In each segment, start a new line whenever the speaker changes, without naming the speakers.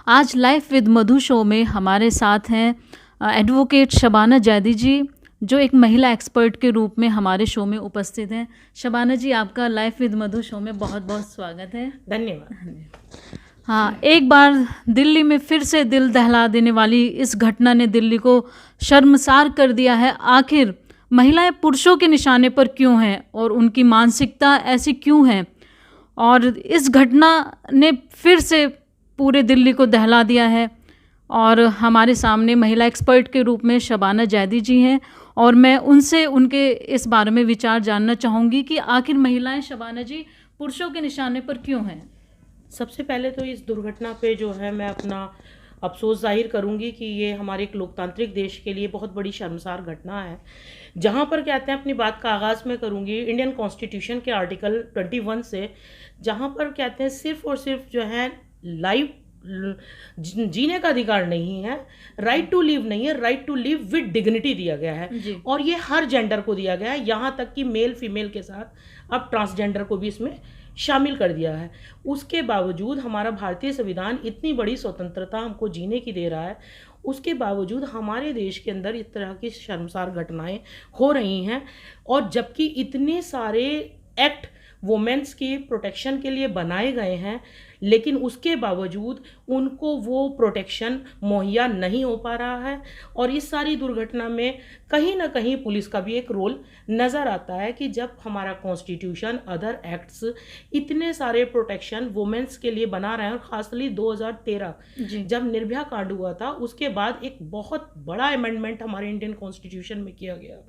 आज life with Madhu show में हमारे साथ हैं एडवोकेट शबाना जैदी जी, जो एक महिला एक्सपर्ट के रूप में हमारे शो में उपस्थित हैं। शबाना जी, आपका लाइफ विद मधु शो में बहुत बहुत स्वागत है।
धन्यवाद।
हाँ, एक बार दिल्ली में फिर से दिल दहला देने वाली इस घटना ने दिल्ली को शर्मसार कर दिया है। आखिर महिलाएं पुरुषों के निशाने पर क्यों हैं और उनकी मानसिकता ऐसी क्यों है? और इस घटना ने फिर से पूरे दिल्ली को दहला दिया है। और हमारे सामने महिला एक्सपर्ट के रूप में शबाना जैदी जी हैं और मैं उनसे उनके इस बारे में विचार जानना चाहूँगी कि आखिर महिलाएं, शबाना जी, पुरुषों के निशाने पर क्यों हैं?
सबसे पहले तो इस दुर्घटना पे जो है मैं अपना अफसोस जाहिर करूंगी कि ये हमारे एक लोकतांत्रिक देश के लिए बहुत बड़ी शर्मसार घटना है। जहाँ पर कहते हैं, अपनी बात का आगाज़ में करूंगी इंडियन कॉन्स्टिट्यूशन के आर्टिकल 21 से, जहाँ पर कहते हैं सिर्फ और सिर्फ जो है लाइफ जीने का अधिकार नहीं है, राइट टू लिव नहीं है, right to live with dignity दिया गया है। और ये हर जेंडर को दिया गया है, यहाँ तक कि मेल फीमेल के साथ अब ट्रांसजेंडर को भी इसमें शामिल कर दिया है। उसके बावजूद हमारा भारतीय संविधान इतनी बड़ी स्वतंत्रता हमको जीने की दे रहा है, उसके बावजूद हमारे देश के अंदर इस तरह की शर्मसार घटनाएं हो रही हैं। और जबकि इतने सारे एक्ट वुमेन्स की प्रोटेक्शन के लिए बनाए गए हैं, लेकिन उसके बावजूद उनको वो प्रोटेक्शन मुहैया नहीं हो पा रहा है। और इस सारी दुर्घटना में कहीं ना कहीं पुलिस का भी एक रोल नज़र आता है कि जब हमारा कॉन्स्टिट्यूशन, अदर एक्ट्स इतने सारे प्रोटेक्शन वुमेन्स के लिए बना रहे हैं, और खासली 2013 जब निर्भया कांड हुआ था, उसके बाद एक बहुत बड़ा अमेंडमेंट हमारे इंडियन कॉन्स्टिट्यूशन में किया गया,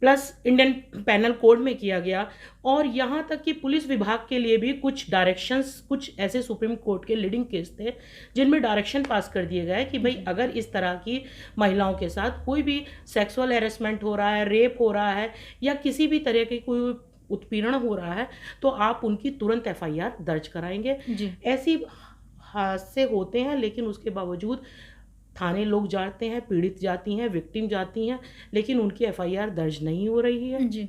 प्लस इंडियन पैनल कोड में किया गया। और यहाँ तक कि पुलिस विभाग के लिए भी कुछ डायरेक्शंस, कुछ ऐसे सुप्रीम कोर्ट के लीडिंग केस थे जिनमें डायरेक्शन पास कर दिए गए कि भाई अगर इस तरह की महिलाओं के साथ कोई भी सेक्सुअल हैरेसमेंट हो रहा है, रेप हो रहा है या किसी भी तरह की कोई उत्पीड़न हो रहा है, तो आप उनकी तुरंत FIR दर्ज कराएंगे। ऐसी हादसे होते हैं, लेकिन उसके बावजूद थाने लोग जाते हैं, पीड़ित जाती हैं, विक्टिम जाती हैं, लेकिन उनकी FIR दर्ज नहीं हो रही है।
जी,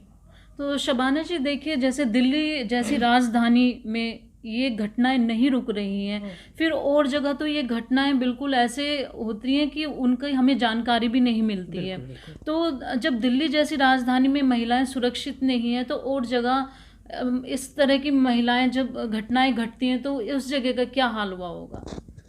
तो शबाना जी, देखिए, जैसे दिल्ली जैसी राजधानी में ये घटनाएं नहीं रुक रही हैं, फिर और जगह तो ये घटनाएं बिल्कुल ऐसे होती हैं कि उनकी हमें जानकारी भी नहीं मिलती है। तो जब दिल्ली जैसी राजधानी में महिलाएं सुरक्षित नहीं हैं, तो और जगह इस तरह की महिलाएं जब घटनाएं घटती हैं तो उस जगह का क्या हाल हुआ होगा?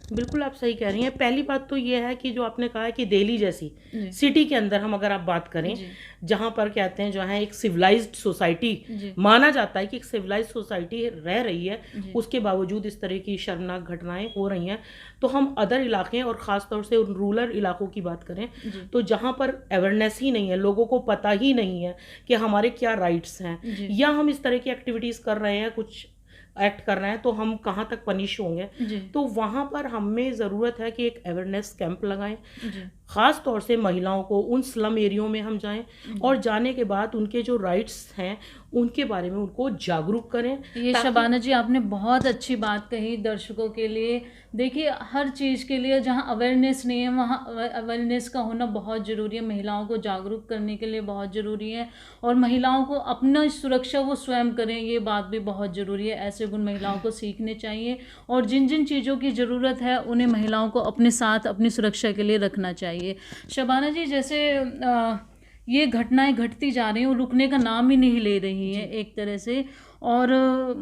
बिल्कुल आप सही कह रही हैं। पहली बात तो ये है कि जो आपने कहा है कि दिल्ली जैसी सिटी के अंदर हम अगर आप बात करें, जहाँ पर कहते हैं जो है एक सिविलाइज्ड सोसाइटी माना जाता है कि एक सिविलाइज्ड सोसाइटी रह रही है, उसके बावजूद इस तरह की शर्मनाक घटनाएं हो रही हैं। तो हम अदर इलाके और ख़ास तौर से रूरल इलाकों की बात करें, तो जहाँ पर अवेयरनेस ही नहीं है, लोगों को पता ही नहीं है कि हमारे क्या राइट्स हैं, या हम इस तरह की एक्टिविटीज़ कर रहे हैं, कुछ एक्ट कर रहे हैं, तो हम कहाँ तक पनिश होंगे। तो वहाँ पर हमें ज़रूरत है कि एक अवेयरनेस कैंप लगाएं, ख़ास तौर से महिलाओं को उन स्लम एरियो में हम जाएं, और जाने के बाद उनके जो राइट्स हैं उनके बारे में उनको जागरूक करें।
ये शबाना जी, आपने बहुत अच्छी बात कही दर्शकों के लिए। देखिए, हर चीज़ के लिए जहाँ अवेयरनेस नहीं है, वहाँ अवेयरनेस का होना बहुत ज़रूरी है। महिलाओं को जागरूक करने के लिए बहुत ज़रूरी है, और महिलाओं को अपना सुरक्षा वो स्वयं करें, ये बात भी बहुत ज़रूरी है। ऐसे गुण महिलाओं को सीखने चाहिए, और जिन जिन चीज़ों की ज़रूरत है उन्हें महिलाओं को अपने साथ अपनी सुरक्षा के लिए रखना चाहिए। शबाना जी, जैसे ये घटनाएं घटती जा रही हैं और रुकने का नाम ही नहीं ले रही हैं एक तरह से, और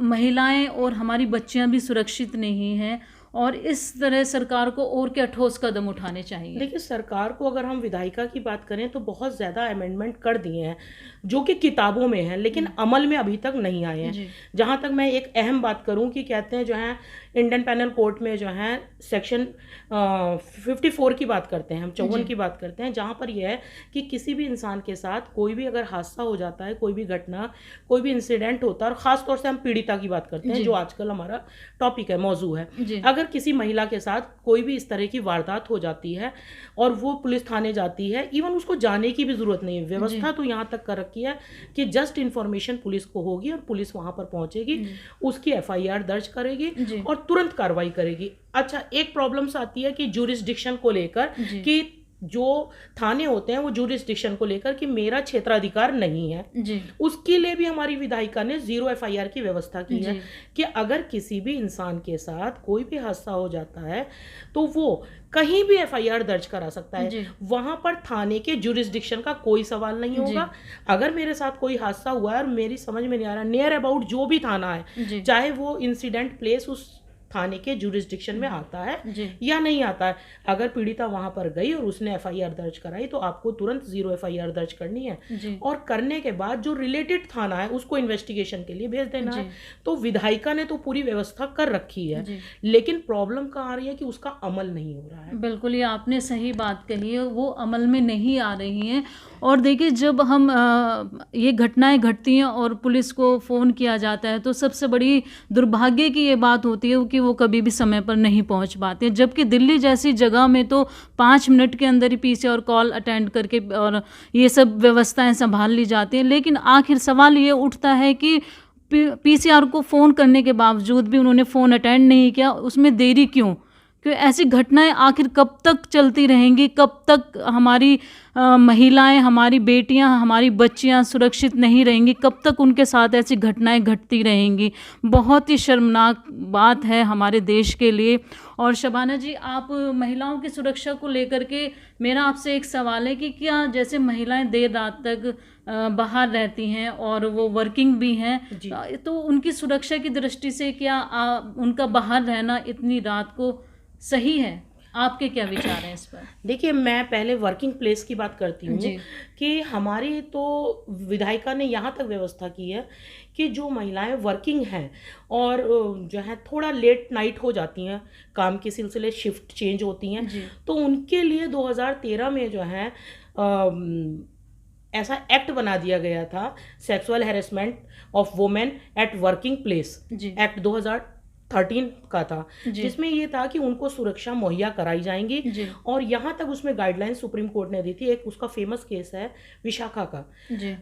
महिलाएं और हमारी बच्चियां भी सुरक्षित नहीं हैं, और इस तरह सरकार को और क्या ठोस कदम उठाने चाहिए?
देखिए, सरकार को अगर हम विधायिका की बात करें तो बहुत ज़्यादा अमेंडमेंट कर दिए हैं जो कि किताबों में हैं, लेकिन अमल में अभी तक नहीं आए हैं। जहाँ तक मैं एक अहम बात करूँ कि कहते हैं जो है इंडियन पैनल कोड में जो है सेक्शन 54 की बात करते हैं, हम 54 की बात करते हैं, जहाँ पर यह है कि किसी भी इंसान के साथ कोई भी अगर हादसा हो जाता है, कोई भी घटना, कोई भी इंसिडेंट होता है, और ख़ास तौर से हम पीड़िता की बात करते हैं जो आजकल हमारा टॉपिक है, मौजू है। अगर किसी महिला के साथ कोई भी इस तरह की वारदात हो जाती है और वो पुलिस थाने जाती है, इवन उसको जाने की भी ज़रूरत नहीं है। व्यवस्था तो यहाँ तक कर रखी है कि जस्ट इन्फॉर्मेशन पुलिस को होगी और पुलिस वहाँ पर पहुँचेगी, उसकी FIR दर्ज करेगी और तुरंत कार्रवाई करेगी। अच्छा, एक प्रॉब्लम्स आती है कि ज्यूरिसडिक्शन को लेकर कि जो थाने होते हैं वो जुरिस्डिक्शन को लेकर कि मेरा क्षेत्राधिकार नहीं है
जी
उसके लिए भी हमारी विधायिका ने 0 FIR की व्यवस्था की है
जी
कि अगर किसी भी इंसान के साथ कोई भी हादसा हो जाता है तो वो कहीं भी FIR दर्ज करा सकता है।
जी
वहां पर थाने के जुरिस्डिक्शन का कोई सवाल नहीं
जी
होगा। अगर मेरे साथ कोई हादसा हुआ है और मेरी समझ में नहीं आ रहा, नियर अबाउट जो भी थाना है,
जी
चाहे वो इंसिडेंट प्लेस उस थाने के जुरिस्डिक्शन में आता है
जी
या नहीं आता है, अगर पीड़िता वहां पर गई और उसने FIR दर्ज कराई तो आपको तुरंत 0 FIR दर्ज करनी है
जी
और करने के बाद जो रिलेटेड थाना है उसको इन्वेस्टिगेशन के लिए भेज देना
जी
है। तो विधायिका ने तो पूरी व्यवस्था कर रखी है,
जी
लेकिन प्रॉब्लम कहाँ आ रही है कि उसका अमल नहीं हो रहा है।
बिल्कुल, ये आपने सही बात कही है, वो अमल में नहीं आ रही हैं। और देखिए, जब हम ये घटनाएं घटती हैं और पुलिस को फ़ोन किया जाता है तो सबसे बड़ी दुर्भाग्य की ये बात होती है कि वो कभी भी समय पर नहीं पहुंच पाते, जबकि दिल्ली जैसी जगह में तो 5 मिनट के अंदर ही PCR कॉल अटेंड करके और ये सब व्यवस्थाएं संभाल ली जाती हैं। लेकिन आखिर सवाल ये उठता है कि PCR को फ़ोन करने के बावजूद भी उन्होंने फ़ोन अटेंड नहीं किया, उसमें देरी क्यों? क्यों ऐसी घटनाएं आखिर कब तक चलती रहेंगी? कब तक हमारी महिलाएं, हमारी बेटियां, हमारी बच्चियां सुरक्षित नहीं रहेंगी? कब तक उनके साथ ऐसी घटनाएं घटती रहेंगी? बहुत ही शर्मनाक बात है हमारे देश के लिए। और शबाना जी, आप महिलाओं की सुरक्षा को लेकर के मेरा आपसे एक सवाल है कि क्या जैसे महिलाएं देर रात तक बाहर रहती हैं और वो वर्किंग भी हैं, तो उनकी सुरक्षा की दृष्टि से क्या उनका बाहर रहना इतनी रात को सही है? आपके क्या विचार हैं इस पर?
देखिए, मैं पहले वर्किंग प्लेस की बात करती हूँ कि हमारी तो विधायिका ने यहाँ तक व्यवस्था की है कि जो महिलाएं वर्किंग हैं और जो है थोड़ा लेट नाइट हो जाती हैं, काम के सिलसिले शिफ्ट चेंज होती हैं, तो उनके लिए 2013 में जो है ऐसा एक्ट बना दिया गया था, sexual harassment of women at working place act 2013 का था, जिसमें ये था कि उनको सुरक्षा मुहैया कराई जाएंगी। और यहाँ तक उसमें गाइडलाइन सुप्रीम कोर्ट ने दी थी। एक उसका फेमस केस है विशाखा का,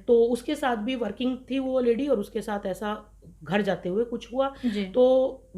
तो उसके साथ भी वर्किंग थी वो लेडी और उसके साथ ऐसा घर जाते हुए कुछ हुआ, तो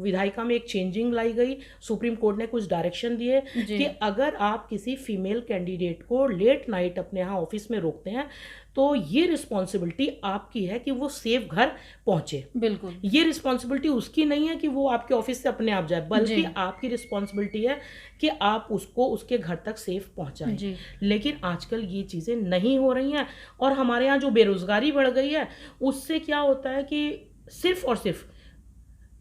विधायिका में एक चेंजिंग लाई गई। सुप्रीम कोर्ट ने कुछ डायरेक्शन दिए कि अगर आप किसी फीमेल कैंडिडेट को लेट नाइट अपने यहाँ ऑफिस में रोकते हैं तो ये रिस्पॉन्सिबिलिटी आपकी है कि वो सेफ घर पहुंचे।
बिल्कुल, ये
रिस्पॉन्सिबिलिटी उसकी नहीं है कि वो आपके ऑफिस से अपने आप जाए, बल्कि आपकी रिस्पॉन्सिबिलिटी है कि आप उसको उसके घर तक सेफ पहुंचाएं। लेकिन आजकल ये चीज़ें नहीं हो रही हैं और हमारे यहाँ जो बेरोजगारी बढ़ गई है उससे क्या होता है कि सिर्फ और सिर्फ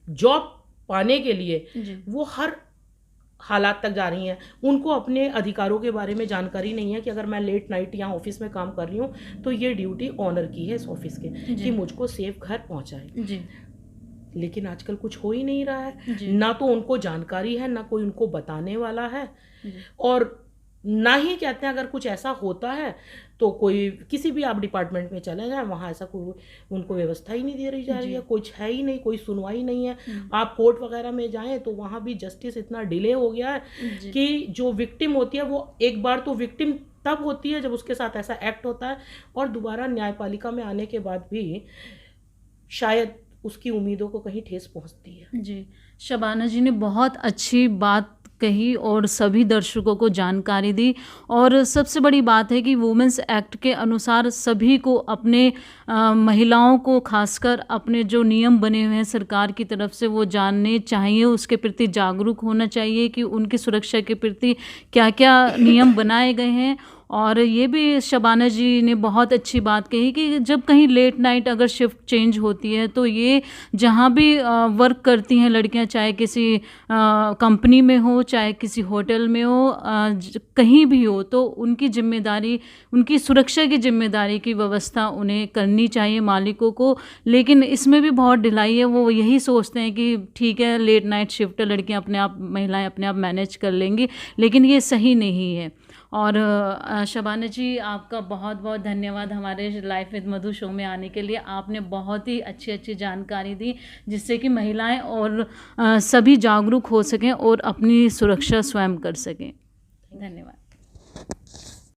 जॉब पाने के लिए वो हर हालात तक जा रही हैं। उनको अपने अधिकारों के बारे में जानकारी नहीं है कि अगर मैं लेट नाइट यहाँ ऑफिस में काम कर रही हूँ तो ये ड्यूटी ऑनर की है इस ऑफिस के कि मुझको सेफ घर पहुँचाए। लेकिन आजकल कुछ हो ही नहीं रहा है, ना तो उनको जानकारी है, ना कोई उनको बताने वाला है, और ना ही कहते हैं अगर कुछ ऐसा होता है तो कोई किसी भी आप डिपार्टमेंट में चले जाएं, वहाँ ऐसा कोई उनको व्यवस्था ही नहीं दे रही जा रही है, कुछ है ही नहीं, कोई सुनवाई नहीं है। आप कोर्ट वगैरह में जाएं तो वहाँ भी जस्टिस इतना डिले हो गया है कि जो विक्टिम होती है वो एक बार तो विक्टिम तब होती है जब उसके साथ ऐसा एक्ट होता है, और दोबारा न्यायपालिका में आने के बाद भी शायद उसकी उम्मीदों को कहीं ठेस पहुँचती है।
जी, शबाना जी ने बहुत अच्छी बात कही और सभी दर्शकों को जानकारी दी। और सबसे बड़ी बात है कि वुमेन्स एक्ट के अनुसार सभी को अपने महिलाओं को खासकर अपने जो नियम बने हुए हैं सरकार की तरफ से वो जानने चाहिए, उसके प्रति जागरूक होना चाहिए कि उनकी सुरक्षा के प्रति क्या क्या नियम बनाए गए हैं। और ये भी शबाना जी ने बहुत अच्छी बात कही कि जब कहीं लेट नाइट अगर शिफ्ट चेंज होती है तो ये जहाँ भी वर्क करती हैं लड़कियाँ, चाहे किसी कंपनी में हो, चाहे किसी होटल में हो, कहीं भी हो, तो उनकी जिम्मेदारी, उनकी सुरक्षा की जिम्मेदारी की व्यवस्था उन्हें करनी चाहिए मालिकों को। लेकिन इसमें भी बहुत ढिलाई है, वो यही सोचते हैं कि ठीक है लेट नाइट शिफ्ट है, लड़कियाँ अपने आप, महिलाएं अपने आप मैनेज कर लेंगी, लेकिन ये सही नहीं है। और शबाना जी, आपका बहुत बहुत धन्यवाद हमारे लाइफ विद मधु शो में आने के लिए। आपने बहुत ही अच्छी अच्छी जानकारी दी जिससे कि महिलाएं और सभी जागरूक हो सकें और अपनी सुरक्षा स्वयं कर सकें। धन्यवाद।